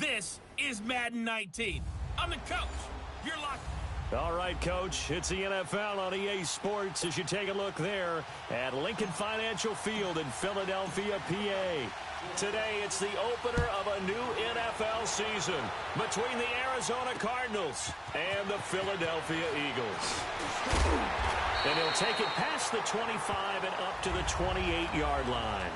This is Madden 19. I'm the coach. You're locked. All right, Coach, it's the NFL on EA Sports as you take a look there at Lincoln Financial Field in Philadelphia, PA. Today, it's the opener of a new NFL season between the Arizona Cardinals and the Philadelphia Eagles. And he'll take it past the 25 and up to the 28-yard line.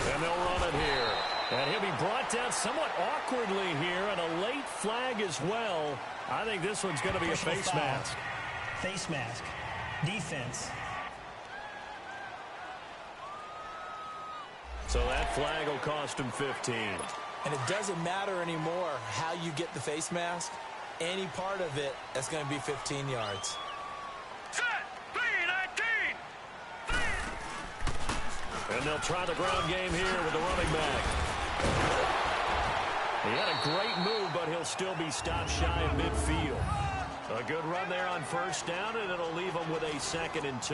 And they'll run it here. And he'll be brought down somewhat awkwardly here, and a late flag as well. I think this one's going to be a face mask. Face mask. Defense. So that flag will cost him 15. And it doesn't matter anymore how you get the face mask. Any part of it, that's going to be 15 yards. And they'll try the ground game here with the running back. He had a great move, but he'll still be stopped shy of midfield. A good run there on first down, and it'll leave him with a 2nd and 2.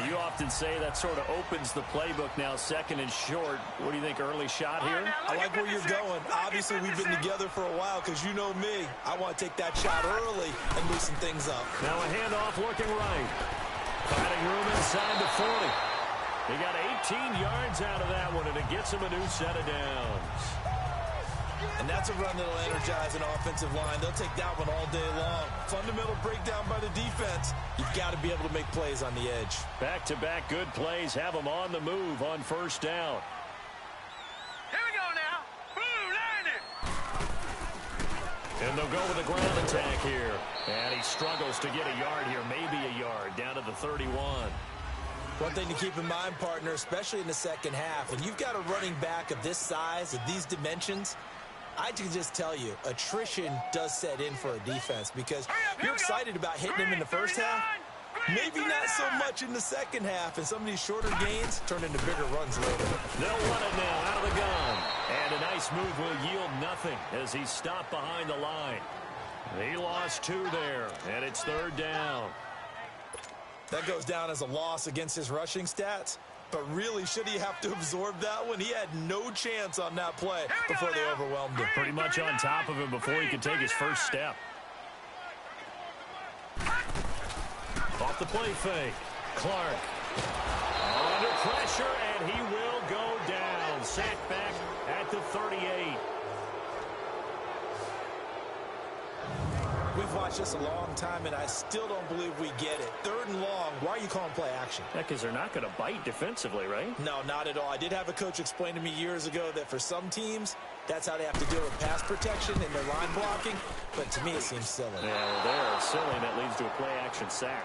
You often say that sort of opens the playbook now, 2nd and short. What do you think, early shot here? I like where you're going. Obviously, we've been together for a while because you know me. I want to take that shot early and loosen things up. Now a handoff looking right. Finding room inside the 40. He got 18 yards out of that one, and it gets him a new set of downs. And that's a run that'll energize an offensive line. They'll take that one all day long. Fundamental breakdown by the defense. You've got to be able to make plays on the edge. Back-to-back good plays have them on the move on first down. Here we go now. Boom, landed. And they'll go with a ground attack here. And he struggles to get a yard here, maybe a yard, down to the 31. One thing to keep in mind, partner, especially in the second half, when you've got a running back of this size, of these dimensions, I can just tell you, attrition does set in for a defense because you're excited about hitting him in the first half. Maybe not so much in the second half, and some of these shorter gains turn into bigger runs later. They'll run it now out of the gun. And a nice move will yield nothing as he's stopped behind the line. He lost 2 there, and it's 3rd down. That goes down as a loss against his rushing stats. But really, should he have to absorb that one? He had no chance on that play before they overwhelmed him. Pretty much on top of him before he could take his first step. Off the play fake. Clark. Under pressure, and he will go down. Sacked back at the 38. We've watched this a long time, and I still don't believe we get it. 3rd and long, why are you calling play action? Yeah, because they're not going to bite defensively, right? No, not at all. I did have a coach explain to me years ago that for some teams, that's how they have to deal with pass protection and their line blocking. But to me, it seems silly. Yeah, well, they're silly, and that leads to a play action sack.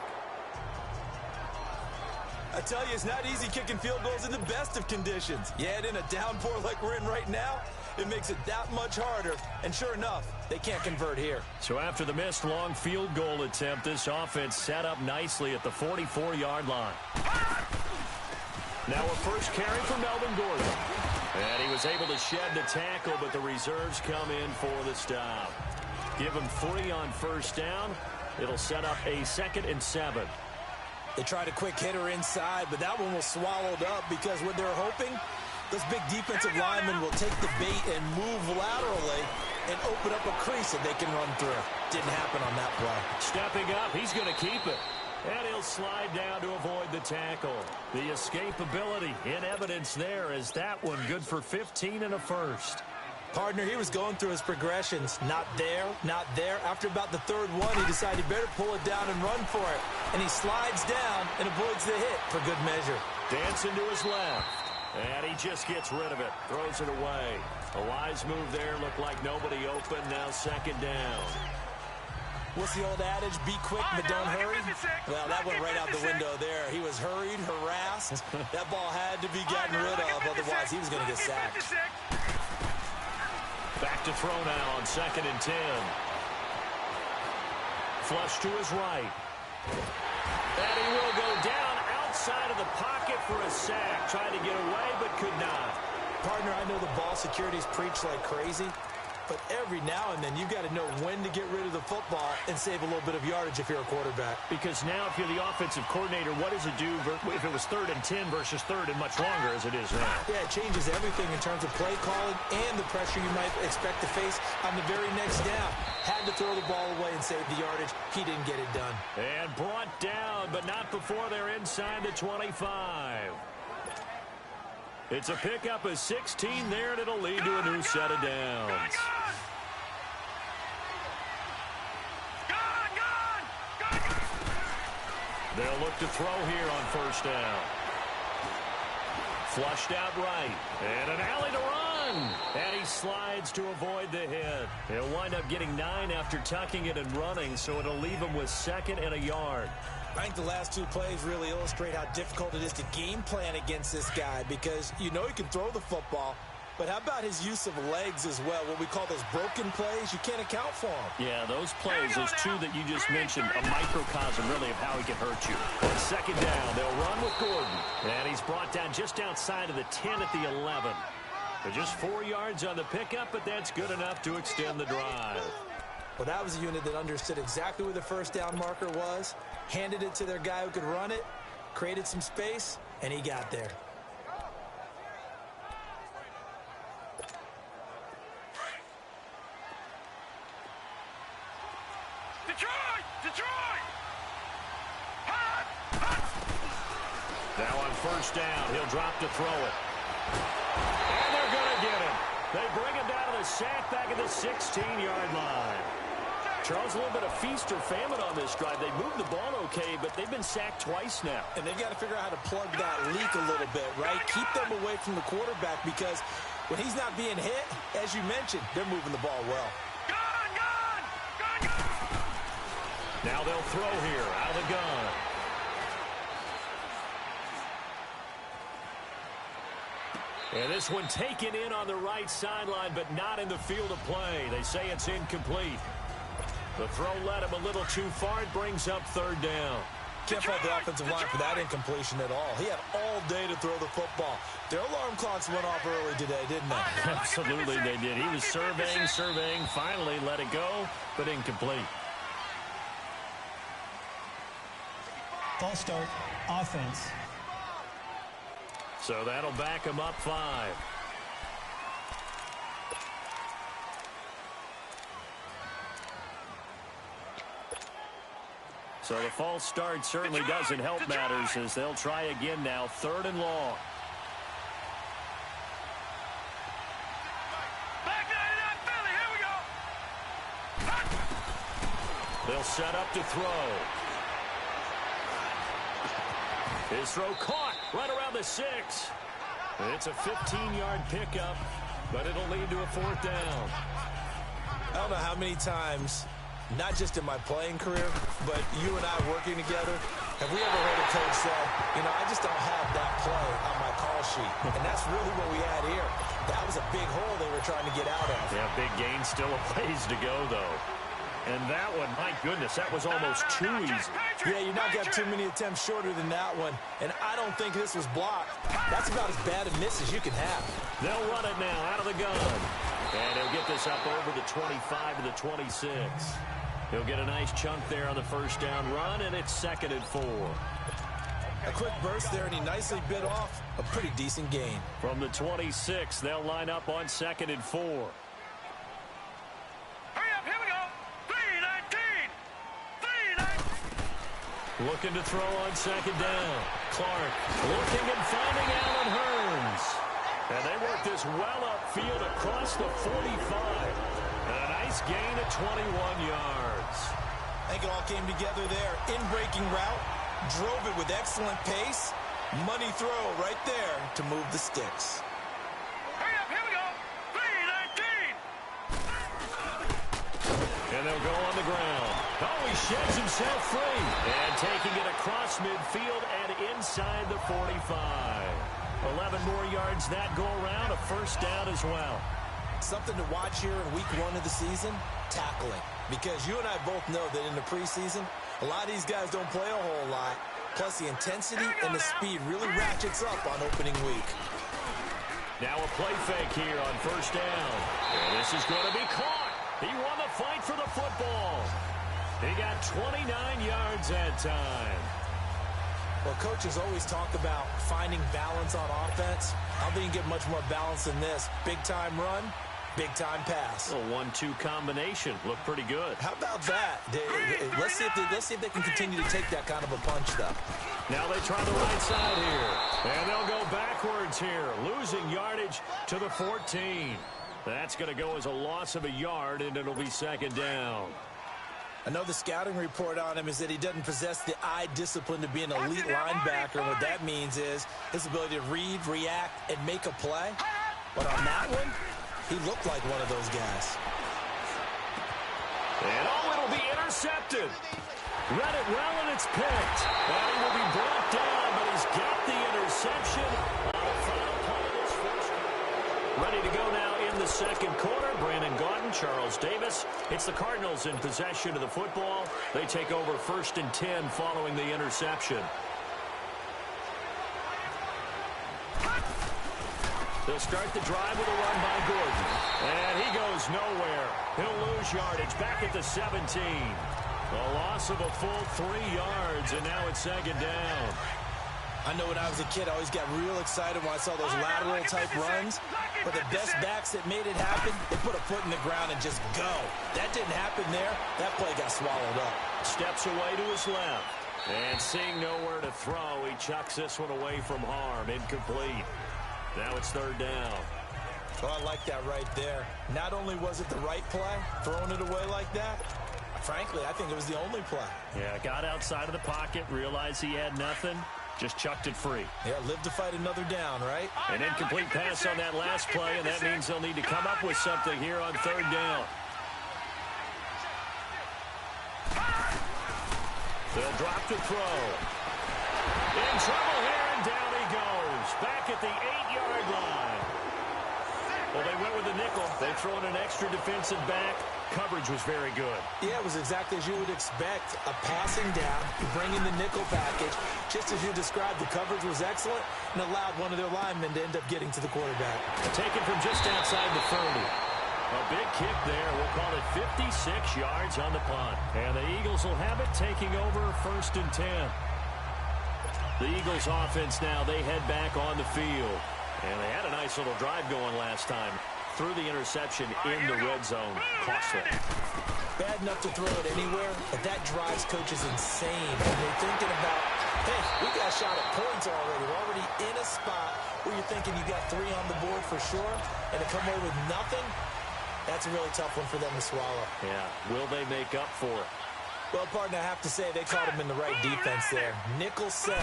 I tell you, it's not easy kicking field goals in the best of conditions. You add in a downpour like we're in right now, it makes it that much harder. And sure enough, they can't convert here. So after the missed long field goal attempt, this offense set up nicely at the 44-yard line. Now a first carry for Melvin Gordon. And he was able to shed the tackle, but the reserves come in for the stop. Give him 3 on first down. It'll set up a 2nd and 7. They tried a quick hitter inside, but that one was swallowed up because what they're hoping, those big defensive linemen will take the bait and move laterally and open up a crease that they can run through. Didn't happen on that play. Stepping up, he's going to keep it. And he'll slide down to avoid the tackle. The escapability in evidence there as that one good for 15 and a first. Partner, he was going through his progressions. Not there, not there. After about the 3rd one, he decided he better pull it down and run for it. And he slides down and avoids the hit for good measure. Dancing to his left. And he just gets rid of it. Throws it away. A wise move there. Looked like nobody open. Now 2nd down. What's the old adage? Be quick, but don't hurry. Well, that went right out the window there. He was hurried, harassed. That ball had to be gotten rid of. Otherwise, he was going to get sacked. Back to throw now on 2nd and 10. Flush to his right. And he will go down outside of the pocket for a sack. Tried to get away, but could not. Partner, I know the ball security's preached like crazy, But every now and then, you've got to know when to get rid of the football and save a little bit of yardage if you're a quarterback. Because now if you're the offensive coordinator, what does it do if it was 3rd and 10 versus 3rd and much longer as it is now? Yeah, it changes everything in terms of play calling and the pressure you might expect to face on the very next down. Had to throw the ball away and save the yardage. He didn't get it done. And brought down, but not before they're inside the 25. It's a pickup of 16 there, and it'll lead to a new set of downs. They'll look to throw here on 1st down. Flushed out right, and an alley to run. And he slides to avoid the hit. He'll wind up getting 9 after tucking it and running, so it'll leave him with 2nd and a yard. I think the last 2 plays really illustrate how difficult it is to game plan against this guy because you know he can throw the football, but how about his use of legs as well? What we call those broken plays, you can't account for them. Yeah, those plays, those 2 that you just mentioned, a microcosm really of how he can hurt you. On 2nd down, they'll run with Gordon. And he's brought down just outside of the 10 at the 11. But just 4 yards on the pickup, but that's good enough to extend the drive. Well, that was a unit that understood exactly where the 1st down marker was, handed it to their guy who could run it, created some space, and he got there. Detroit! Now on 1st down, he'll drop to throw it. And they're going to get him. They bring him down to the sack back at the 16-yard line. Charles, a little bit of feast or famine on this drive. They moved the ball okay, but they've been sacked twice now. And they've got to figure out how to plug that leak a little bit, right? Keep them away from the quarterback because when he's not being hit, as you mentioned, they're moving the ball well. Now they'll throw here out of the gun. And this one taken in on the right sideline, but not in the field of play. They say it's incomplete. The throw led him a little too far. It brings up 3rd down. Can't fault the offensive line for that incompletion at all. He had all day to throw the football. Their alarm clocks went off early today, didn't they? Absolutely they did. He was surveying, finally let it go, but incomplete. False start, offense. So that'll back him up 5. So the false start certainly doesn't help matters as they'll try again now, 3rd and long. They'll set up to throw. His throw caught right around the 6. It's a 15-yard pickup, but it'll lead to a 4th down. I don't know how many times, not just in my playing career, but you and I working together, have we ever heard a coach say, you know, I just don't have that play on my call sheet. And that's really what we had here. That was a big hole they were trying to get out of. Yeah, big gain, still a ways to go, though. And that one, my goodness, that was almost too easy. Yeah, you're not got too many attempts shorter than that one. And I don't think this was blocked. That's about as bad a miss as you can have. They'll run it now out of the gun. And he'll get this up over the 25 to the 26. He'll get a nice chunk there on the 1st down run, and it's 2nd and 4. A quick burst there, and he nicely bit off a pretty decent gain. From the 26, they'll line up on 2nd and 4. Looking to throw on 2nd down. Clark looking and finding Allen Hurns. And they work this well upfield across the 45. And a nice gain of 21 yards. I think it all came together there. In-breaking route, drove it with excellent pace. Money throw right there to move the sticks. And they'll go on the ground. Oh, he sheds himself free. And taking it across midfield and inside the 45. 11 more yards that go around, a 1st down as well. Something to watch here in week 1 of the season, tackling. Because you and I both know that in the preseason, a lot of these guys don't play a whole lot. Plus the intensity and the speed really ratchets up on opening week. Now a play fake here on first down. And this is going to be caught. He won the fight for the football. He got 29 yards that time. Well, coaches always talk about finding balance on offense. I don't think you get much more balance than this. Big-time run, big-time pass. A 1-2 combination. Looked pretty good. How about that? Let's see if they can continue to take that kind of a punch, though. Now they try the right side here. And they'll go backwards here, losing yardage to the 14. That's going to go as a loss of a yard, and it'll be second down. I know the scouting report on him is that he doesn't possess the eye discipline to be an elite linebacker. And what that means is his ability to read, react, and make a play. But on that one, he looked like one of those guys. And it'll be intercepted. Read it well, and it's picked. And he will be brought down, but he's got the interception on the final play of this first quarter. Ready to go now in the second quarter. Brandon Gaudin, Charles Davis. It's the Cardinals in possession of the football. They take over 1st and 10 following the interception. They'll start the drive with a run by Gordon. And he goes nowhere. He'll lose yardage back at the 17. A loss of a full 3 yards, and now it's second down. I know when I was a kid, I always got real excited when I saw those lateral-type runs. But the best backs that made it happen, they put a foot in the ground and just go. That didn't happen there. That play got swallowed up. Steps away to his left. And seeing nowhere to throw, he chucks this one away from harm. Incomplete. Now it's third down. Well, I like that right there. Not only was it the right play, throwing it away like that, frankly, I think it was the only play. Yeah, got outside of the pocket, realized he had nothing, just chucked it free. Yeah, live to fight another down, right? An incomplete pass on that last play, and that means they'll need to come up with something here on third down. They'll drop to throw. In trouble here, and down he goes. Back at the 8-yard line. Well, they went with the nickel. They've thrown an extra defensive back. Coverage was very good. Yeah, it was exactly as you would expect. A passing down, bringing the nickel package. Just as you described, the coverage was excellent and allowed one of their linemen to end up getting to the quarterback. Taken from just outside the 30. A big kick there. We'll call it 56 yards on the punt. And the Eagles will have it, taking over 1st and 10. The Eagles offense now, they head back on the field. And they had a nice little drive going last time. Threw the interception in the red zone. Costly. Bad enough to throw it anywhere, but that drives coaches insane when they're thinking about, hey, we got a shot at points already. We're already in a spot where you're thinking you got 3 on the board for sure, and to come away with nothing, that's a really tough one for them to swallow. Yeah, will they make up for it? Well, partner, I have to say they caught him in the right defense there. Nickel set,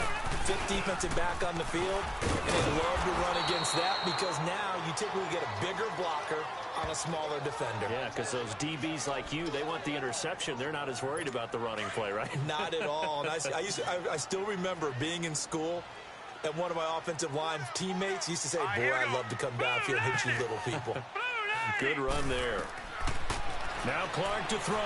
5th defensive back on the field, and they love to run against that because now you typically get a bigger blocker on a smaller defender. Yeah, because those DBs like you, they want the interception. They're not as worried about the running play, right? Not at all. And I still remember being in school, and one of my offensive line teammates used to say, boy, I'd love to come downfield and hit you little people. Good run there. Now Clark to throw.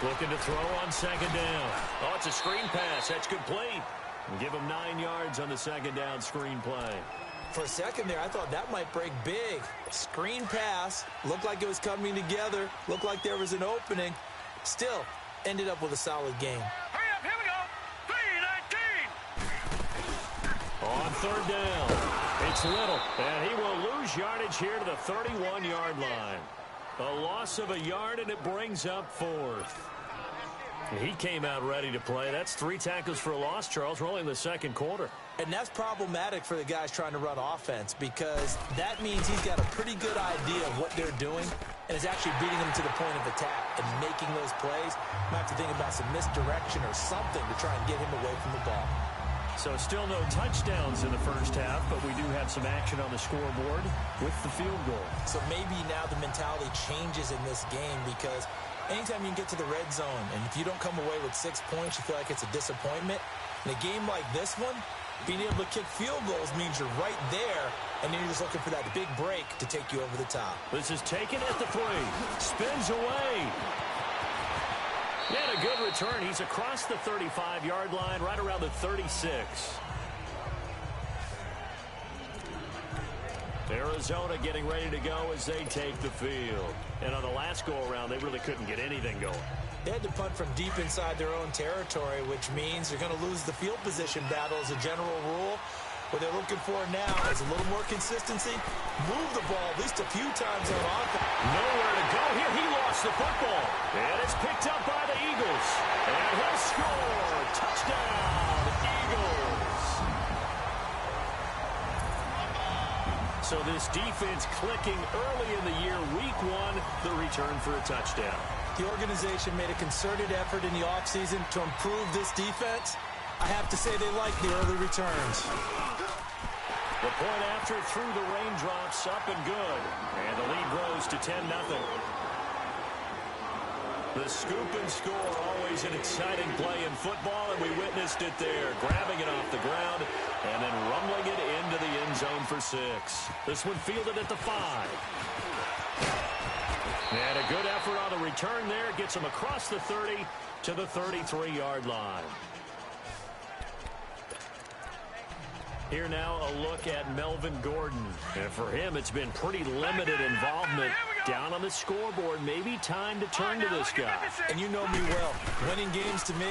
Looking to throw on second down. Oh, it's a screen pass. That's complete. And give him 9 yards on the second down screen play. For a second there, I thought that might break big. Screen pass. Looked like it was coming together. Looked like there was an opening. Still, ended up with a solid game. Hurry up, here we go. 3-19. On third down, it's Little. And he will lose yardage here to the 31-yard line. A loss of a yard, and it brings up 4th. He came out ready to play. That's 3 tackles for a loss, Charles. We're only in the second quarter. And that's problematic for the guys trying to run offense because that means he's got a pretty good idea of what they're doing and is actually beating them to the point of attack and making those plays. Might have to think about some misdirection or something to try and get him away from the ball. So still no touchdowns in the first half, but we do have some action on the scoreboard with the field goal. So maybe now the mentality changes in this game because anytime you can get to the red zone and if you don't come away with 6 points, you feel like it's a disappointment. In a game like this one, being able to kick field goals means you're right there, and then you're just looking for that big break to take you over the top. This is taken at the 3. Spins away. He had a good return. He's across the 35-yard line, right around the 36. Arizona getting ready to go as they take the field. And on the last go-around, they really couldn't get anything going. They had to punt from deep inside their own territory, which means you're going to lose the field position battle as a general rule. What they're looking for now is a little more consistency. Move the ball at least a few times on offense. Nowhere to go here. He lost the football. And it's picked up by the Eagles. And he'll score. Touchdown, Eagles. So this defense clicking early in the year. Week 1, the return for a touchdown. The organization made a concerted effort in the offseason to improve this defense. I have to say they like the early returns. The point after through the raindrops, up and good. And the lead grows to 10-0. The scoop and score, always an exciting play in football, and we witnessed it there. Grabbing it off the ground and then rumbling it into the end zone for 6. This one fielded at the 5. And a good effort on the return there. Gets him across the 30 to the 33-yard line. Here now a look at Melvin Gordon. And for him, it's been pretty limited involvement down on the scoreboard. Maybe time to turn to this guy. And you know me well. Winning games to me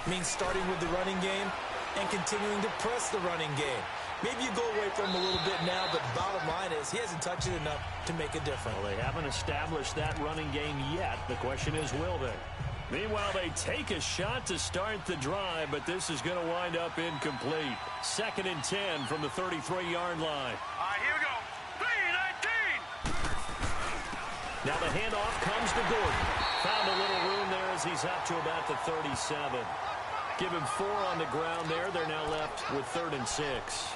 means starting with the running game and continuing to press the running game. Maybe you go away from him a little bit now, but the bottom line is he hasn't touched it enough to make a difference. Well, they haven't established that running game yet. The question is, will they? Meanwhile, they take a shot to start the drive, but this is going to wind up incomplete. 2nd and 10 from the 33-yard line. All right, here we go. 3-19. Now the handoff comes to Gordon. Found a little room there as he's up to about the 37. Give him 4 on the ground there. They're now left with 3rd and 6.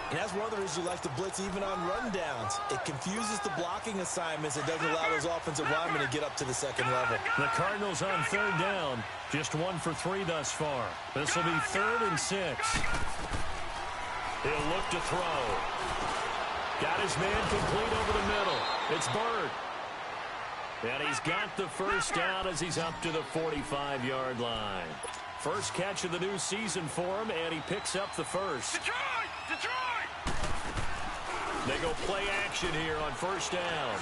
And that's one of the reasons you like to blitz even on rundowns. It confuses the blocking assignments. It doesn't allow those offensive linemen to get up to the second level. The Cardinals on 3rd down. Just 1 for 3 thus far. This will be 3rd and 6. He'll look to throw. Got his man complete over the middle. It's Bird. And he's got the first down as he's up to the 45-yard line. First catch of the new season for him, and he picks up the first. Detroit! Detroit! They go play action here on 1st down.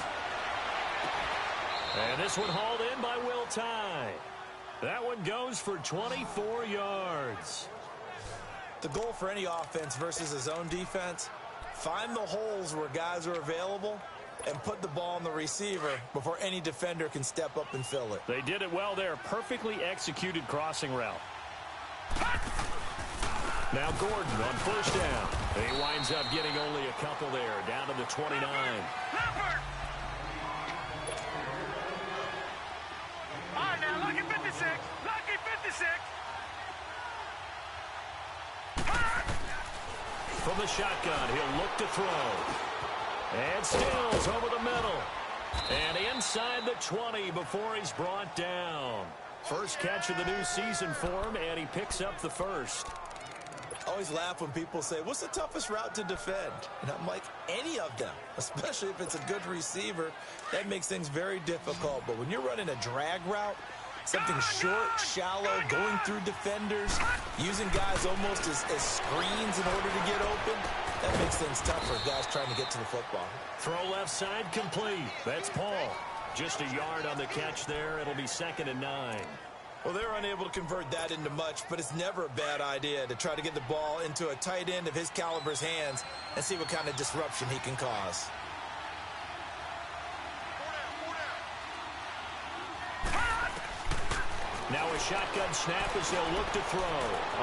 And this one hauled in by Will Tye. That one goes for 24 yards. The goal for any offense versus a zone defense, find the holes where guys are available and put the ball on the receiver before any defender can step up and fill it. They did it well there. Perfectly executed crossing route. Now Gordon on 1st down. He winds up getting only a couple there, down to the 29. Leopard! All right, now, lucky 56. Lucky 56. From the shotgun, he'll look to throw. And Stills over the middle. And inside the 20 before he's brought down. First catch of the new season for him, and he picks up the first. I always laugh when people say, what's the toughest route to defend? And I'm like, any of them, especially if it's a good receiver. That makes things very difficult. But when you're running a drag route, something short, shallow, going through defenders, using guys almost as screens in order to get open, that makes things tough for guys trying to get to the football. Throw left side complete. That's Paul. Just a yard on the catch there. It'll be 2nd and 9. Well, they're unable to convert that into much, but it's never a bad idea to try to get the ball into a tight end of his caliber's hands and see what kind of disruption he can cause. Now a shotgun snap as they'll look to throw.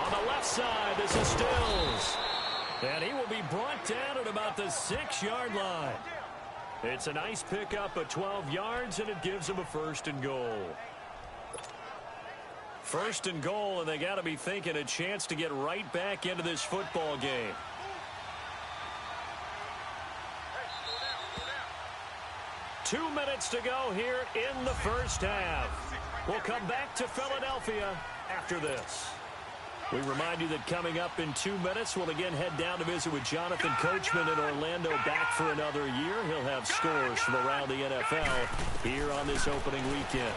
On the left side, this is Stills. And he will be brought down at about the 6-yard line. It's a nice pickup of 12 yards, and it gives him a 1st and goal. 1st and goal, and they got to be thinking a chance to get right back into this football game. Two minutes to go here in the first half. We'll come back to Philadelphia after this. We remind you that coming up in 2 minutes, we'll again head down to visit with Jonathan Coachman in Orlando, back for another year. He'll have scores from around the NFL here on this opening weekend.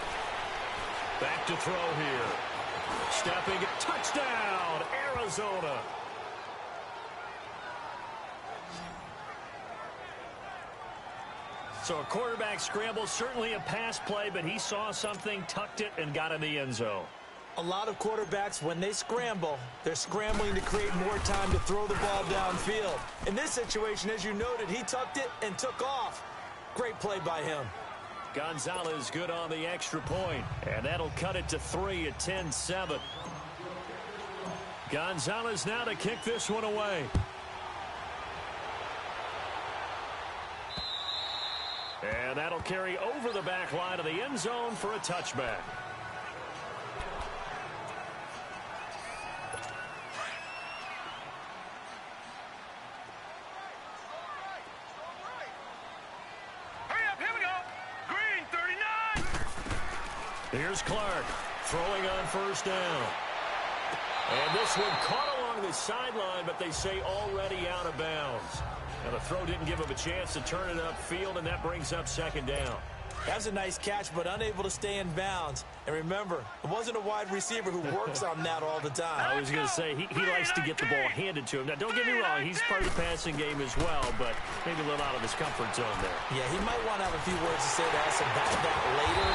Back to throw here. Stepping, touchdown, Arizona. So a quarterback scramble, certainly a pass play, but he saw something, tucked it, and got in the end zone. A lot of quarterbacks, when they scramble, they're scrambling to create more time to throw the ball downfield. In this situation, as you noted, he tucked it and took off. Great play by him. Gonzalez good on the extra point, and that'll cut it to 3 at 10-7. Gonzalez now to kick this one away. And that'll carry over the back line of the end zone for a touchback. Here's Clark throwing on first down. And this one caught along the sideline, but they say already out of bounds. Now the throw didn't give him a chance to turn it upfield, and that brings up second down. That was a nice catch, but unable to stay in bounds. And remember, it wasn't a wide receiver who works on that all the time. I was going to say, he likes to get the ball handed to him. Now, don't get me wrong, he's part of the passing game as well, but maybe a little out of his comfort zone there. Yeah, he might want to have a few words to say to us about that later,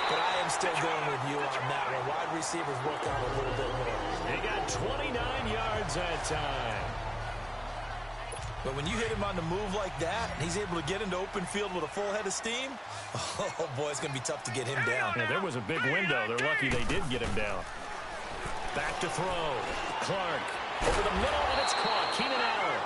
but I am still going with you on that one. Wide receivers work on a little bit more. He got 29 yards that time. But when you hit him on the move like that, and he's able to get into open field with a full head of steam, oh, boy, it's going to be tough to get him down. Yeah, there was a big window. They're lucky they did get him down. Back to throw. Clark over the middle, and it's caught. Keenan Allen.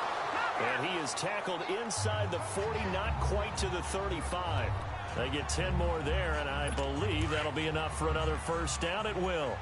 And he is tackled inside the 40, not quite to the 35. They get 10 more there, and I believe that'll be enough for another first down. It will.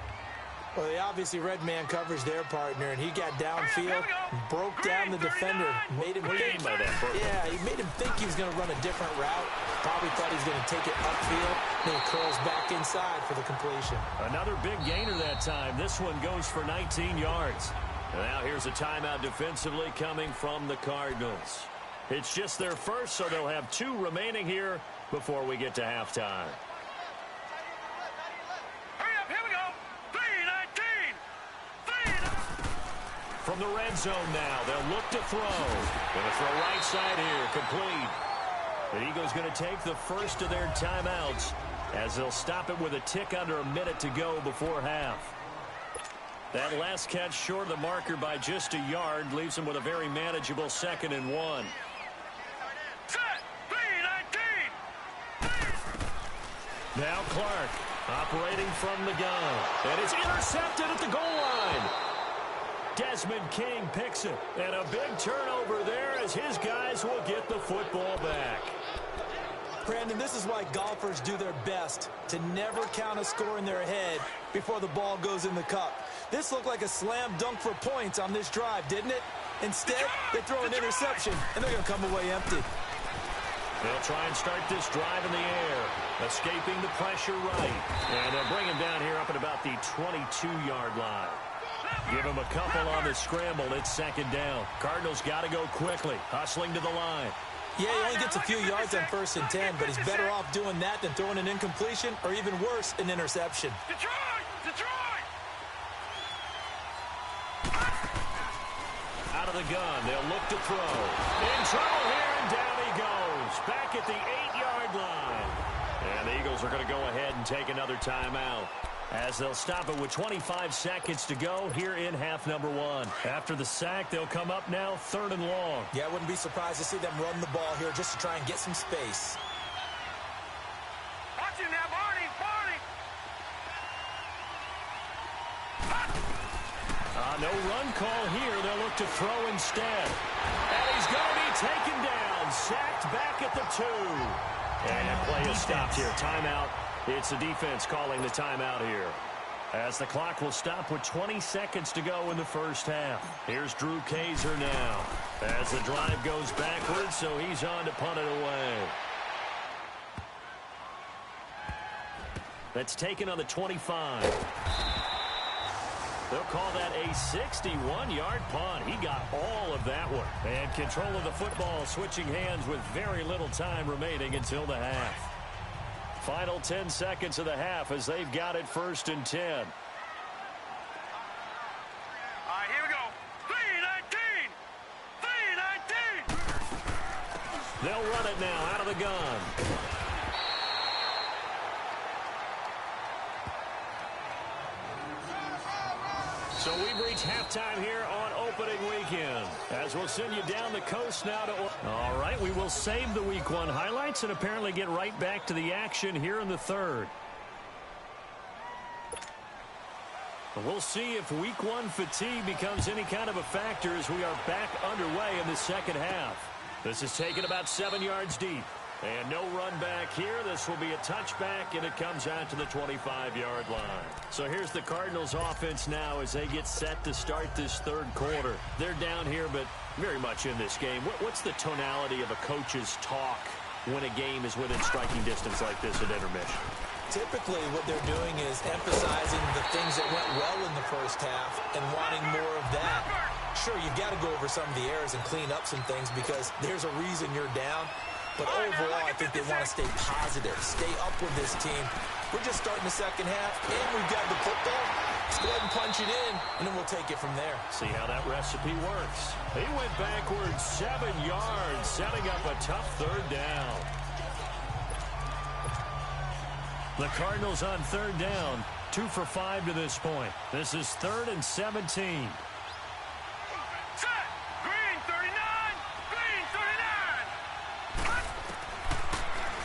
Well, they obviously red man coverage their partner, and he got downfield, broke down the defender, made him think. By that, yeah, he made him think he was going to run a different route. Probably thought he was going to take it upfield, then he curls back inside for the completion. Another big gainer that time. This one goes for 19 yards. And now here's a timeout defensively coming from the Cardinals. It's just their first, so they'll have 2 remaining here before we get to halftime. From the red zone now, they'll look to throw. Going to throw right side here, complete. The Eagles going to take the first of their timeouts as they'll stop it with a tick under a minute to go before half. That last catch short of the marker by just a yard leaves them with a very manageable 2nd and 1. Now Clark operating from the gun. And it's intercepted at the goal line. Desmond King picks it, and a big turnover there as his guys will get the football back. Brandon, this is why golfers do their best to never count a score in their head before the ball goes in the cup. This looked like a slam dunk for points on this drive, didn't it? Instead, they throw an interception, and they're going to come away empty. They'll try and start this drive in the air, escaping the pressure right. And they'll bring him down here up at about the 22-yard line. Give him a couple on the scramble. It's 2nd down. Cardinals got to go quickly, hustling to the line. Yeah, he only gets a few yards on 1st and 10, but he's better off doing that than throwing an incompletion or even worse, an interception. Detroit! Out of the gun, they'll look to throw. In trouble here, and down he goes. Back at the 8-yard line. And the Eagles are going to go ahead and take another timeout, as they'll stop it with 25 seconds to go here in half number 1. After the sack, they'll come up now 3rd and long. Yeah, I wouldn't be surprised to see them run the ball here just to try and get some space. Watch him now, Barney! No run call here. They'll look to throw instead. And he's going to be taken down. Sacked back at the 2. And play is stopped here. Timeout. It's the defense calling the timeout here, as the clock will stop with 20 seconds to go in the first half. Here's Drew Kaiser now as the drive goes backwards, so he's on to punt it away. That's taken on the 25. They'll call that a 61-yard punt. He got all of that one. And control of the football switching hands with very little time remaining until the half. Final 10 seconds of the half as they've got it 1st and 10. All right, here we go. 3-19! They'll run it now out of the gun. So we've reached halftime here on opening weekend, as we'll send you down the coast now to... All right, we will save the Week 1 highlights and apparently get right back to the action here in the third. We'll see if Week 1 fatigue becomes any kind of a factor as we are back underway in the second half. This is taken about 7 yards deep. And no run back here. This will be a touchback, and it comes out to the 25-yard line. So here's the Cardinals' offense now as they get set to start this third quarter. They're down here, but very much in this game. What's the tonality of a coach's talk when a game is within striking distance like this at intermission? Typically, what they're doing is emphasizing the things that went well in the first half and wanting more of that. Sure, you've got to go over some of the errors and clean up some things because there's a reason you're down. But overall, I think they want to stay positive, stay up with this team. We're just starting the second half, and we've got the football. Let's go ahead and punch it in, and then we'll take it from there. See how that recipe works. He went backwards 7 yards, setting up a tough third down. The Cardinals on third down, 2 for 5 to this point. This is 3rd and 17.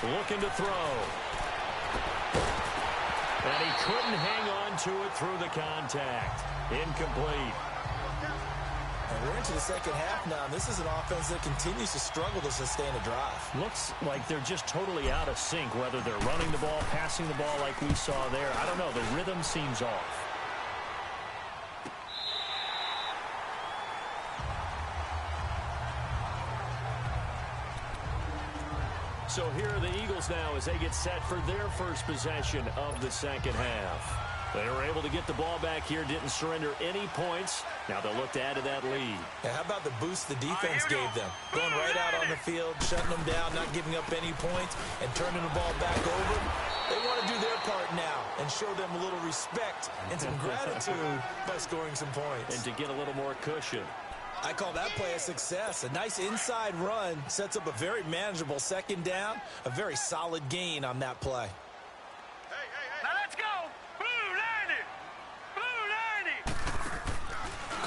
Looking to throw. And he couldn't hang on to it through the contact. Incomplete. And we're into the second half now. This is an offense that continues to struggle to sustain a drive. Looks like they're just totally out of sync, whether they're running the ball, passing the ball like we saw there. I don't know. The rhythm seems off. So here are the Eagles now as they get set for their first possession of the second half. They were able to get the ball back here, didn't surrender any points. Now they'll look to add to that lead. Yeah, how about the boost the defense gave them? Going right out on the field, shutting them down, not giving up any points, and turning the ball back over. They want to do their part now and show them a little respect and some gratitude by scoring some points. And to get a little more cushion. I call that play a success. A nice inside run sets up a very manageable second down, a very solid gain on that play. Now let's go. Blue 90. Blue 90.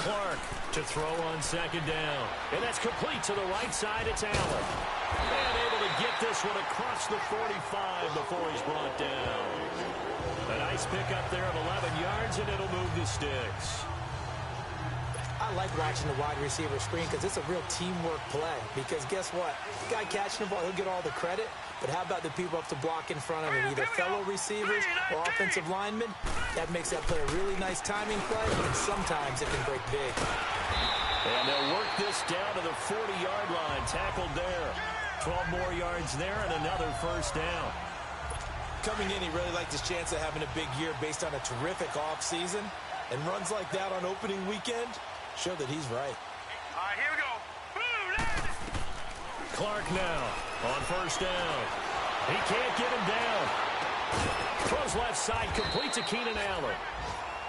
Clark to throw on second down. And that's complete to the right side. It's Allen. And able to get this one across the 45 before he's brought down. A nice pickup there of 11 yards, and it'll move the sticks. I like watching the wide receiver screen because it's a real teamwork play. Because guess what? The guy catching the ball, he'll get all the credit. But how about the people up to block in front of him? Either fellow receivers or offensive linemen. That makes that play a really nice timing play. And sometimes it can break big. And they'll work this down to the 40-yard line. Tackled there. 12 more yards there and another first down. Coming in, he really liked his chance of having a big year based on a terrific offseason. And runs like that on opening weekend show that he's right. All right, here we go. Blue 90. Clark now on first down. He can't get him down. Throws left side, complete to Keenan Allen.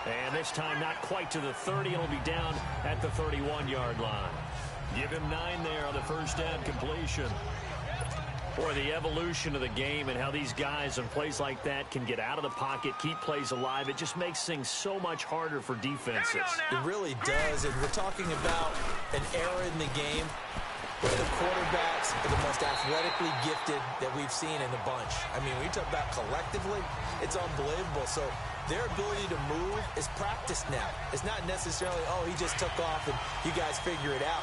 And this time not quite to the 30. It'll be down at the 31-yard line. Give him 9 there on the first down completion. Boy, the evolution of the game and how these guys on plays like that can get out of the pocket, keep plays alive, it just makes things so much harder for defenses. It really does, and we're talking about an era in the game where the quarterbacks are the most athletically gifted that we've seen in the bunch. I mean, when you talk about collectively, it's unbelievable. So their ability to move is practiced now. It's not necessarily, oh, he just took off and you guys figure it out.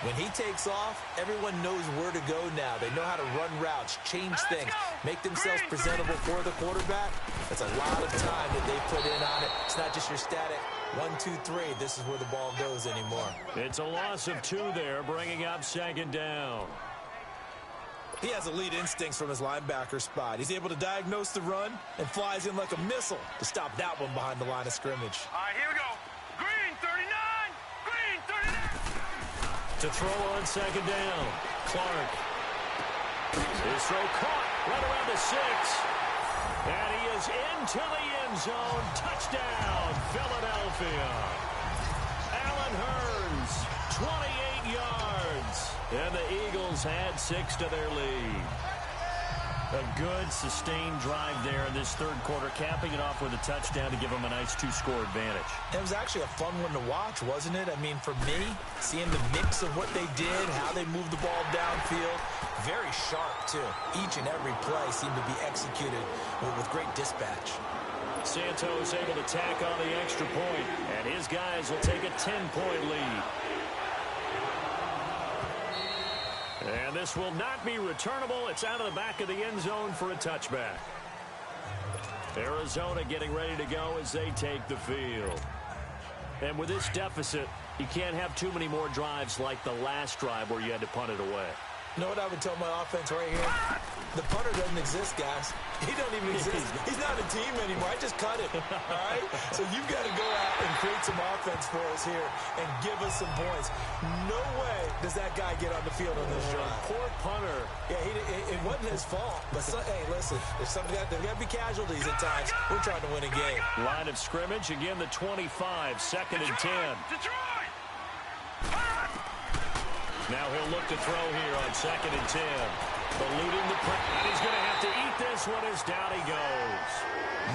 When he takes off, everyone knows where to go now. They know how to run routes, change things, make themselves presentable for the quarterback. That's a lot of time that they put in on it. It's not just your static 1, 2, 3. This is where the ball goes anymore. It's a loss of 2 there, bringing up second down. He has elite instincts from his linebacker spot. He's able to diagnose the run and flies in like a missile to stop that one behind the line of scrimmage. All right, here we go. Green 39. Green 39. To throw on second down. Clark. His throw caught right around the 6. And he is into the end zone. Touchdown, Philadelphia. Allen Hurns, 28 yards. And the Eagles add 6 to their lead. A good, sustained drive there in this third quarter, capping it off with a touchdown to give them a nice 2-score advantage. It was actually a fun one to watch, wasn't it? I mean, for me, seeing the mix of what they did, how they moved the ball downfield, very sharp, too. Each and every play seemed to be executed with great dispatch. Santos able to tack on the extra point, and his guys will take a 10-point lead. And this will not be returnable. It's out of the back of the end zone for a touchback. Arizona getting ready to go as they take the field. And with this deficit, you can't have too many more drives like the last drive where you had to punt it away. You know what I would tell my offense right here? The punter doesn't exist, guys. He doesn't even exist. He's not a team anymore. I just cut him, all right? So you've got to go out and create some offense for us here and give us some points. No way does that guy get on the field on this drive. Poor punter. Yeah, it wasn't his fault. But, hey, listen, there's got to be casualties at times. We're trying to win a game. Line of scrimmage, again the 25, 2nd and 10. Detroit! Now he'll look to throw here on 2nd and 10. Eluding the press. And he's going to have to eat this one as down he goes.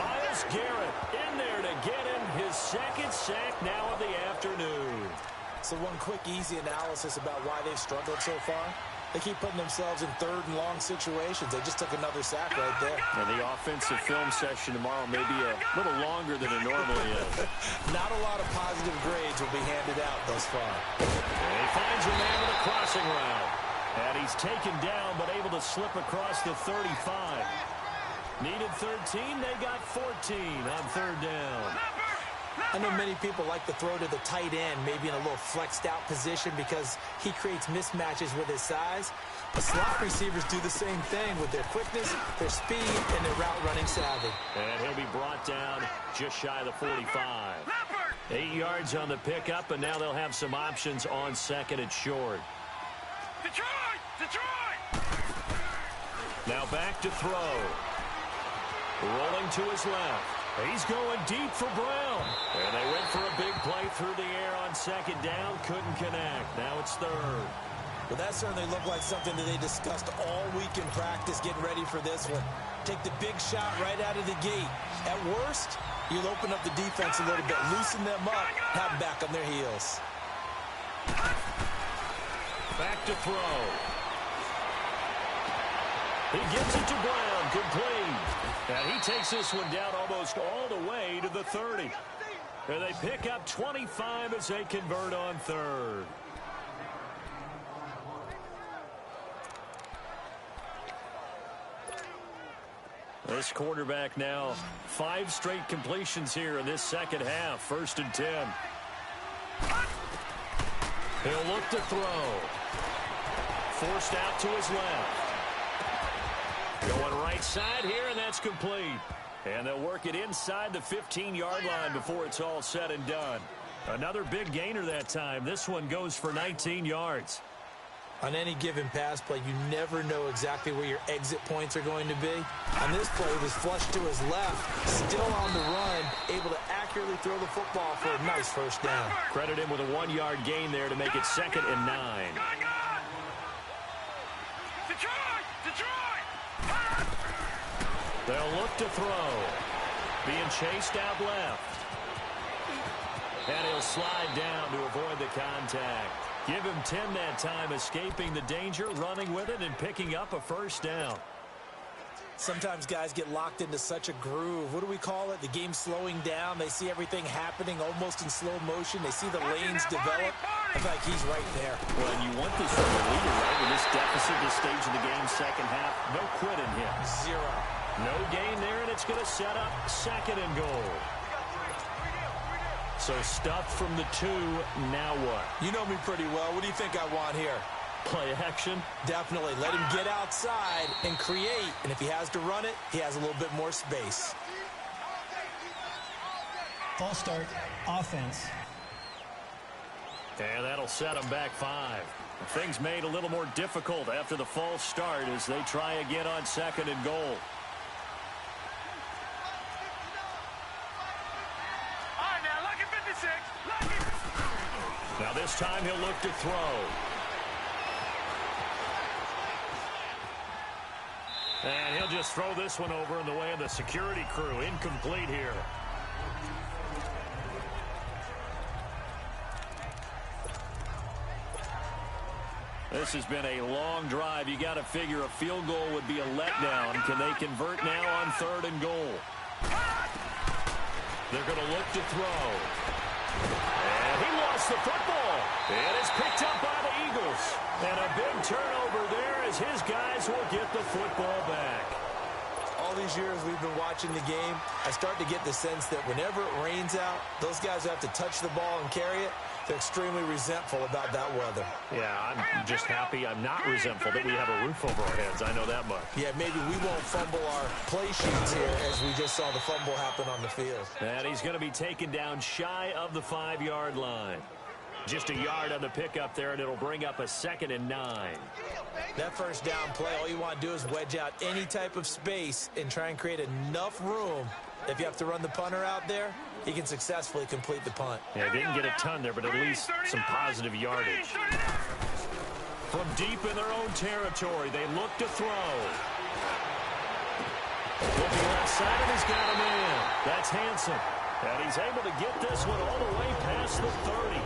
Myles Garrett in there to get him his 2nd sack now of the afternoon. So one quick, easy analysis about why they've struggled so far. They keep putting themselves in 3rd and long situations. They just took another sack right there. And the offensive film session tomorrow may be a little longer than it normally is. Not a lot of positive grades will be handed out thus far. And he finds a man with a crossing route. And he's taken down but able to slip across the 35. Needed 13, they got 14 on 3rd down. I know many people like to throw to the tight end, maybe in a little flexed out position because he creates mismatches with his size. But slot receivers do the same thing with their quickness, their speed, and their route running savvy. And he'll be brought down just shy of the 45. 8 yards on the pickup, and now they'll have some options on 2nd and short. Detroit! Detroit! Now back to throw. Rolling to his left. He's going deep for Brown. And they went for a big play through the air on 2nd down. Couldn't connect. Now it's 3rd. Well, that certainly looked like something that they discussed all week in practice getting ready for this one. Take the big shot right out of the gate. At worst, you'll open up the defense a little bit, loosen them up, have them back on their heels. Back to throw. He gives it to Brown, complete. And he takes this one down almost all the way to the 30. And they pick up 25 as they convert on 3rd. This quarterback now 5 straight completions here in this 2nd half. 1st and 10. He'll look to throw. Forced out to his left. Going right side here, and that's complete. And they'll work it inside the 15-yard line before it's all said and done. Another big gainer that time. This one goes for 19 yards. On any given pass play, you never know exactly where your exit points are going to be. On this play, it was flushed to his left, still on the run, able to accurately throw the football for a nice 1st down. Credit him with a 1-yard gain there to make it 2nd and 9. Detroit! Detroit! They'll look to throw. Being chased out left. And he'll slide down to avoid the contact. Give him 10 that time, escaping the danger, running with it, and picking up a 1st down. Sometimes guys get locked into such a groove. What do we call it? The game's slowing down. They see everything happening almost in slow motion. They see the lanes develop. I feel like he's right there. Well, and you want this from a leader, right? With this deficit, this stage of the game, 2nd half, no quitting him. 0. No gain there, and it's going to set up 2nd and goal. So stuff from the 2, now what? You know me pretty well. What do you think I want here? Play action? Definitely. Let him get outside and create. And if he has to run it, he has a little bit more space. False start, offense. And that'll set them back 5. Things made a little more difficult after the false start as they try again on 2nd and goal. Lucky 56. Lucky. Now this time he'll look to throw. And he'll just throw this one over in the way of the security crew. Incomplete here. This has been a long drive. You got to figure a field goal would be a letdown. Can they convert now on 3rd and goal? They're going to look to throw. And he lost the football. It is picked up by the Eagles. And a big turnover there as his guys will get the football back. All these years we've been watching the game, I start to get the sense that whenever it rains out, those guys who have to touch the ball and carry it, they're extremely resentful about that weather. Yeah, I'm just happy I'm not resentful that we have a roof over our heads. I know that much. Yeah, maybe we won't fumble our play sheets here as we just saw the fumble happen on the field. And he's going to be taken down shy of the 5-yard line. Just a yard on the pickup there, and it'll bring up a 2nd and 9. That first down play, all you want to do is wedge out any type of space and try and create enough room. If you have to run the punter out there, he can successfully complete the punt. Yeah, didn't get a ton there, but at least some positive yardage. From deep in their own territory, they look to throw. Looking left side, and he's got a man. That's Hansen. And he's able to get this one all the way past the 30.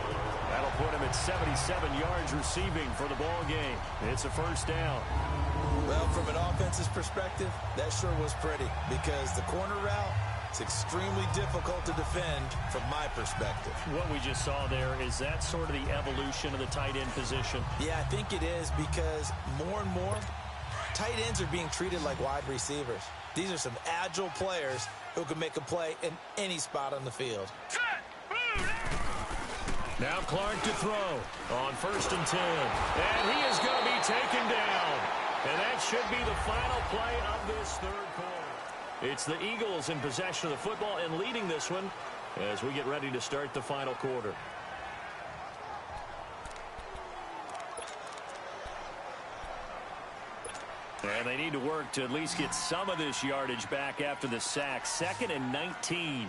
That'll put him at 77 yards receiving for the ball game. It's a 1st down. Well, from an offensive perspective, that sure was pretty because the corner route, it's extremely difficult to defend from my perspective. What we just saw there, is that sort of the evolution of the tight end position? Yeah, I think it is because more and more, tight ends are being treated like wide receivers. These are some agile players who can make a play in any spot on the field. Now Clark to throw on 1st and 10. And he is going to be taken down. And that should be the final play of this 3rd quarter. It's the Eagles in possession of the football and leading this one as we get ready to start the final quarter. And they need to work to at least get some of this yardage back after the sack. 2nd and 19.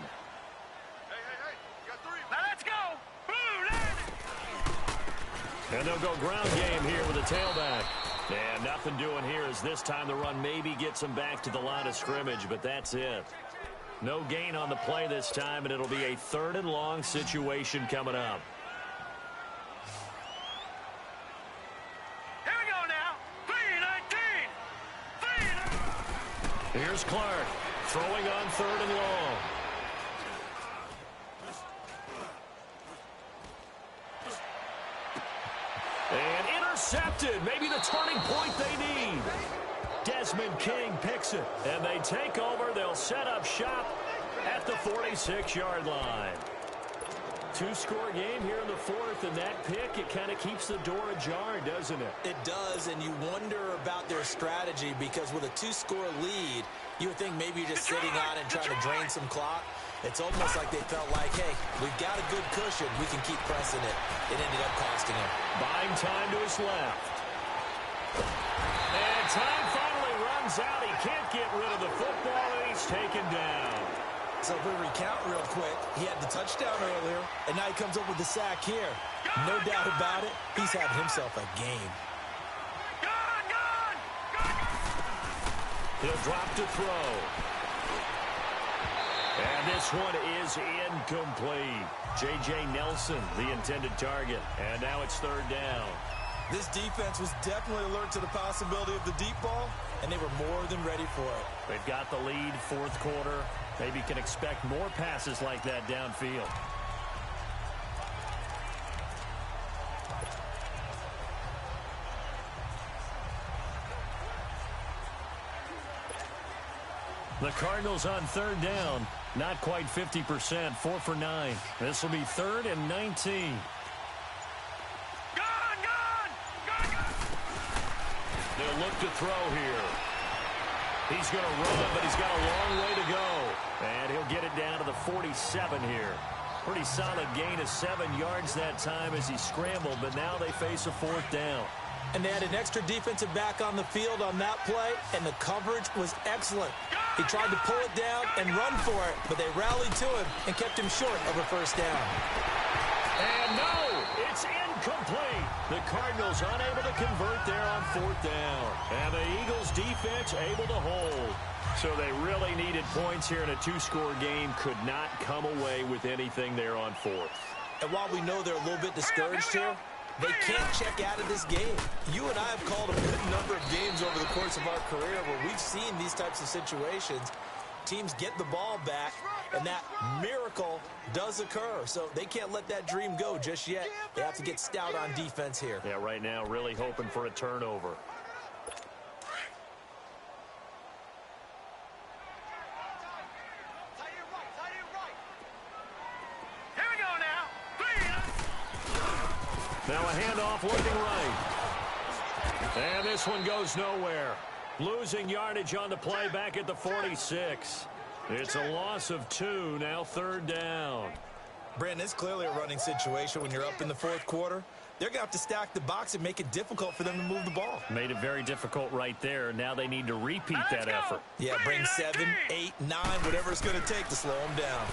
And they'll go ground game here with a tailback. And nothing doing here as this time the run maybe gets them back to the line of scrimmage, but that's it. No gain on the play this time, and it'll be a 3rd and long situation coming up. Here we go now. 3-19. Here's Clark throwing on 3rd and long. And intercepted. Maybe the turning point they need. Desmond King picks it. And they take over. They'll set up shop at the 46-yard line. 2-score game here in the 4th, and that pick, it kind of keeps the door ajar, doesn't it? It does, and you wonder about their strategy because with a 2-score lead, you would think maybe you're just sitting on and trying to drain some clock. It's almost like they felt like, hey, we've got a good cushion. We can keep pressing it. It ended up costing him. Buying time to his left. And time finally runs out. He can't get rid of the football, and he's taken down. So if we recount real quick, he had the touchdown earlier, and now he comes up with the sack here. No doubt about it, he's having himself a game. He'll drop to throw. And this one is incomplete. J.J. Nelson, the intended target. And now it's 3rd down. This defense was definitely alert to the possibility of the deep ball, and they were more than ready for it. They've got the lead, 4th quarter. Maybe can expect more passes like that downfield. The Cardinals on 3rd down. Not quite 50%, 4 for 9. This will be 3rd and 19. They'll look to throw here. He's going to run, but he's got a long way to go. And he'll get it down to the 47 here. Pretty solid gain of 7 yards that time as he scrambled, but now they face a 4th down. And they had an extra defensive back on the field on that play, and the coverage was excellent. He tried to pull it down and run for it, but they rallied to him and kept him short of a 1st down. And no, It's incomplete. The Cardinals unable to convert there on 4th down. And the Eagles defense able to hold. So they really needed points here in a 2-score game. Could not come away with anything there on 4th. And while we know they're a little bit discouraged here, they can't check out of this game. You and I have called a good number of games over the course of our career where we've seen these types of situations. Teams get the ball back, and that miracle does occur. So they can't let that dream go just yet. They have to get stout on defense here. Yeah, right now really hoping for a turnover. Now a handoff looking right. And this one goes nowhere. Losing yardage on the play back at the 46. It's a loss of 2, now 3rd down. Brandon, it's clearly a running situation when you're up in the 4th quarter. They're going to have to stack the box and make it difficult for them to move the ball. Made it very difficult right there. Now they need to repeat that effort. Yeah, bring 7, 8, 9, whatever it's going to take to slow them down.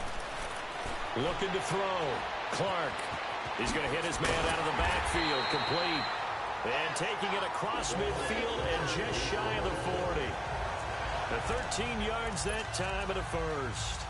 Looking to throw. Clark. He's going to hit his man out of the backfield. Complete. And taking it across midfield and just shy of the 40. The 13 yards that time of the first.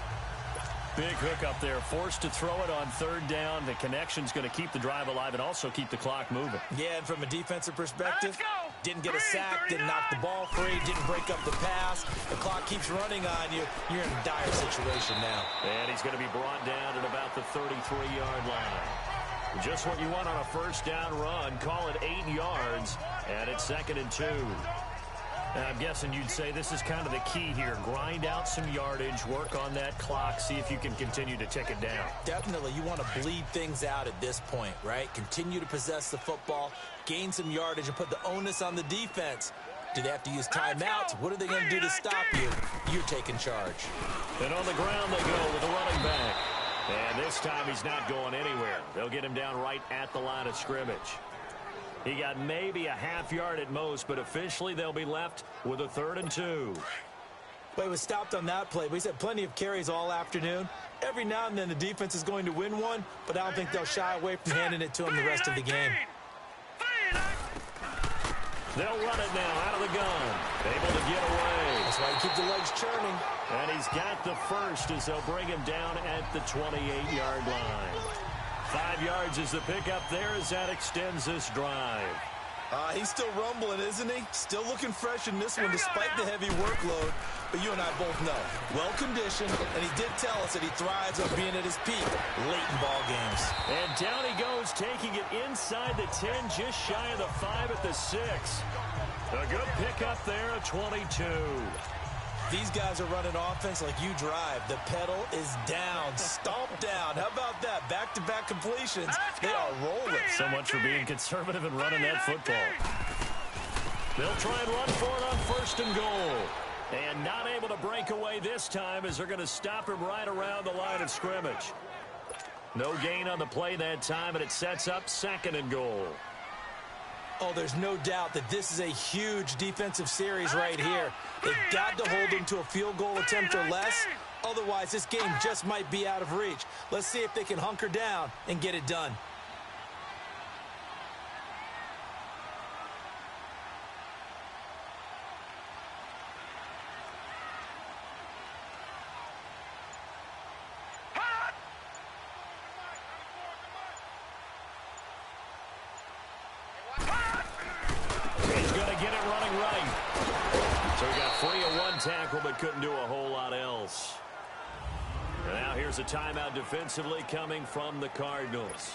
Big hook up there. Forced to throw it on 3rd down. The connection's going to keep the drive alive and also keep the clock moving. Yeah, and from a defensive perspective, didn't get a sack, didn't knock the ball free, didn't break up the pass. The clock keeps running on you. You're in a dire situation now. And he's going to be brought down at about the 33-yard line. Just what you want on a 1st down run. Call it 8 yards, and it's 2nd and 2. Now, I'm guessing you'd say this is kind of the key here. Grind out some yardage, work on that clock, see if you can continue to tick it down. Definitely. You want to bleed things out at this point, right? Continue to possess the football, gain some yardage, and put the onus on the defense. Do they have to use timeouts? What are they going to do to stop you? You're taking charge. And on the ground they go with the running back. And this time he's not going anywhere. They'll get him down right at the line of scrimmage. He got maybe a half yard at most, but officially they'll be left with a 3rd and 2. Well, he was stopped on that play, but he's had plenty of carries all afternoon. Every now and then the defense is going to win one, but I don't think they'll shy away from handing it to him the rest of the game. They'll run it now out of the gun. Able to get away. That's why you keep the legs churning. And he's got the first as they'll bring him down at the 28-yard line. 5 yards is the pickup there as that extends this drive. He's still rumbling, isn't he? Still looking fresh in this one despite the heavy workload. But you and I both know, well-conditioned, and he did tell us that he thrives on being at his peak late in ball games. And down he goes, taking it inside the 10, just shy of the 5 at the 6. A good pickup there, a 22. These guys are running offense like you drive. The pedal is down, stomped down. How about that? Back-to-back completions. They are rolling. So much for being conservative and running that football. They'll try and run for it on 1st and goal. And not able to break away this time as they're going to stop him right around the line of scrimmage. No gain on the play that time, and it sets up 2nd and goal. Oh, there's no doubt that this is a huge defensive series right here. They've got to hold them to a field goal attempt or less. Otherwise, this game just might be out of reach. Let's see if they can hunker down and get it done. Tackle, but couldn't do a whole lot else. And now here's a timeout defensively coming from the Cardinals.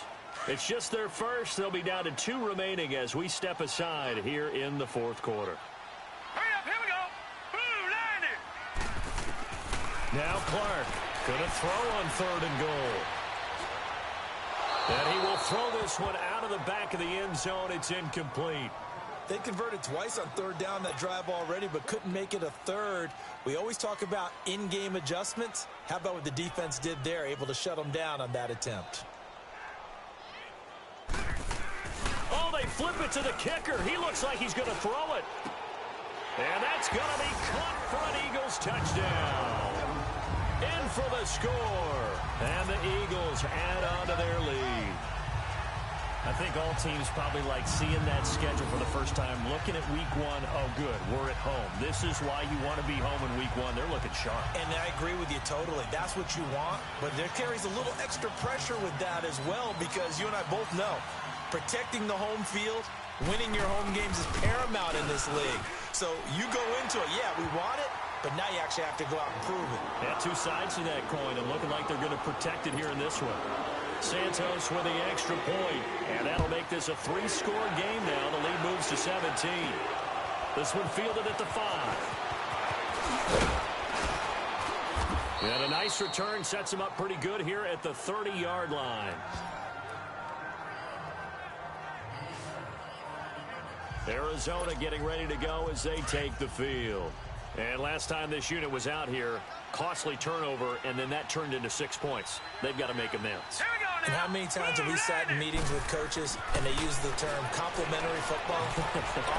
It's just their first. They'll be down to 2 remaining as we step aside here in the 4th quarter. Hurry up, here we go. Ooh, landed. Now Clark gonna throw on 3rd and goal. And he will throw this one out of the back of the end zone. It's incomplete. They converted twice on 3rd down that drive already, but couldn't make it a 3rd. We always talk about in-game adjustments. How about what the defense did there, able to shut them down on that attempt? Oh, they flip it to the kicker. He looks like he's going to throw it. And that's going to be caught for an Eagles touchdown. In for the score. And the Eagles add on to their lead. I think all teams probably like seeing that schedule for the first time, looking at week one. Oh, good, we're at home. This is why you want to be home in week one. They're looking sharp. And I agree with you totally. That's what you want, but there carries a little extra pressure with that as well, because you and I both know protecting the home field, winning your home games is paramount in this league. So you go into it, yeah, we want it, but now you actually have to go out and prove it. Yeah, two sides to that coin, and looking like they're going to protect it here in this one. Santos with the extra point, and that'll make this a 3-score game now. The lead moves to 17. This one fielded at the 5. And a nice return sets him up pretty good here at the 30-yard line. Arizona getting ready to go as they take the field. And last time this unit was out here, costly turnover, and then that turned into 6 points. They've got to make amends. And how many times have we sat in meetings with coaches and they use the term complementary football?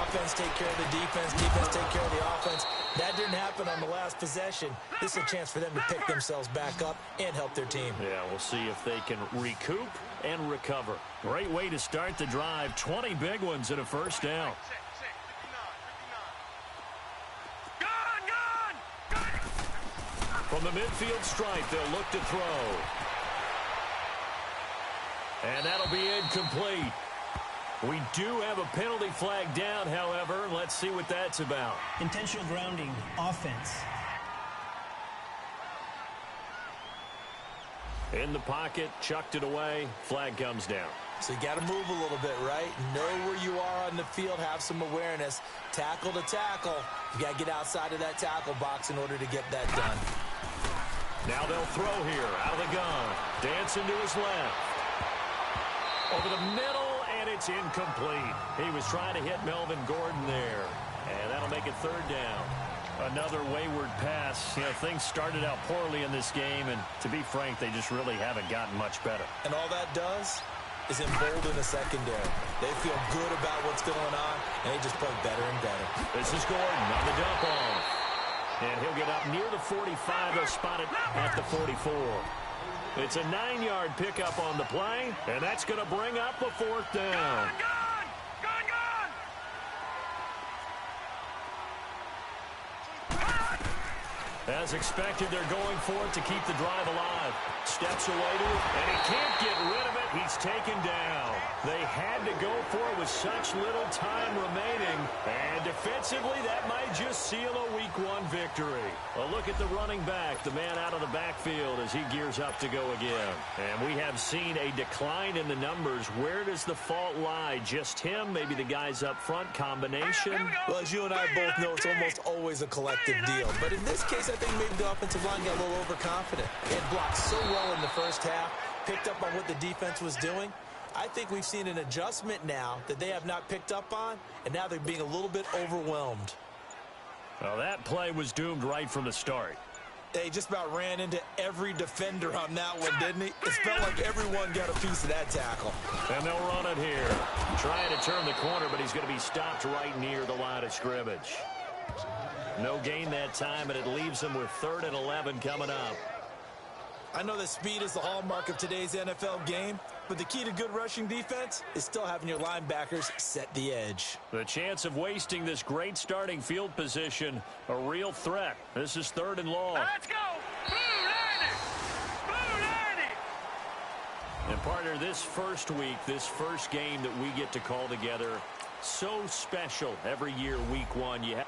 Offense take care of the defense, defense take care of the offense. That didn't happen on the last possession. This is a chance for them to pick themselves back up and help their team. Yeah, we'll see if they can recoup and recover. Great way to start the drive. 20 big ones and a first down. From the midfield stripe, they'll look to throw. And that'll be incomplete. We do have a penalty flag down, however. Let's see what that's about. Intentional grounding, offense. In the pocket, chucked it away. Flag comes down. So you got to move a little bit, right? Know where you are on the field. Have some awareness. Tackle to tackle. You got to get outside of that tackle box in order to get that done. Now they'll throw here out of the gun. Dancing to his left. Over the middle, and it's incomplete. He was trying to hit Melvin Gordon there. And that'll make it third down. Another wayward pass. You know, things started out poorly in this game, and to be frank, they just really haven't gotten much better. And all that does is embolden the secondary. They feel good about what's going on, and they just play better and better. This is Gordon on the dump off. And he'll get up near the 45. They'll spot it at the 44. It's a 9-yard pickup on the play, and that's going to bring up a fourth down. As expected, they're going for it to keep the drive alive. Steps away to it, and he can't get rid of it. He's taken down. They had to go for it with such little time remaining. And defensively, that might just seal a Week 1 victory. A look at the running back, the man out of the backfield as he gears up to go again. And we have seen a decline in the numbers. Where does the fault lie? Just him? Maybe the guys up front? Combination? Well, as you and I both know, it's almost always a collective deal. But in this case, I think maybe the offensive line got a little overconfident. They had blocked so well in the first half, picked up on what the defense was doing. I think we've seen an adjustment now that they have not picked up on, and now they're being a little bit overwhelmed. Well, that play was doomed right from the start. They just about ran into every defender on that one, didn't he? It felt like everyone got a piece of that tackle. And they'll run it here. Trying to turn the corner, but he's going to be stopped right near the line of scrimmage. No gain that time, and it leaves him with 3rd and 11 coming up. I know that speed is the hallmark of today's NFL game, but the key to good rushing defense is still having your linebackers set the edge. The chance of wasting this great starting field position, a real threat. This is 3rd and long. Let's go! Blue 90! Blue 90! And partner, this first week, this first game that we get to call together, so special every year, Week 1. You have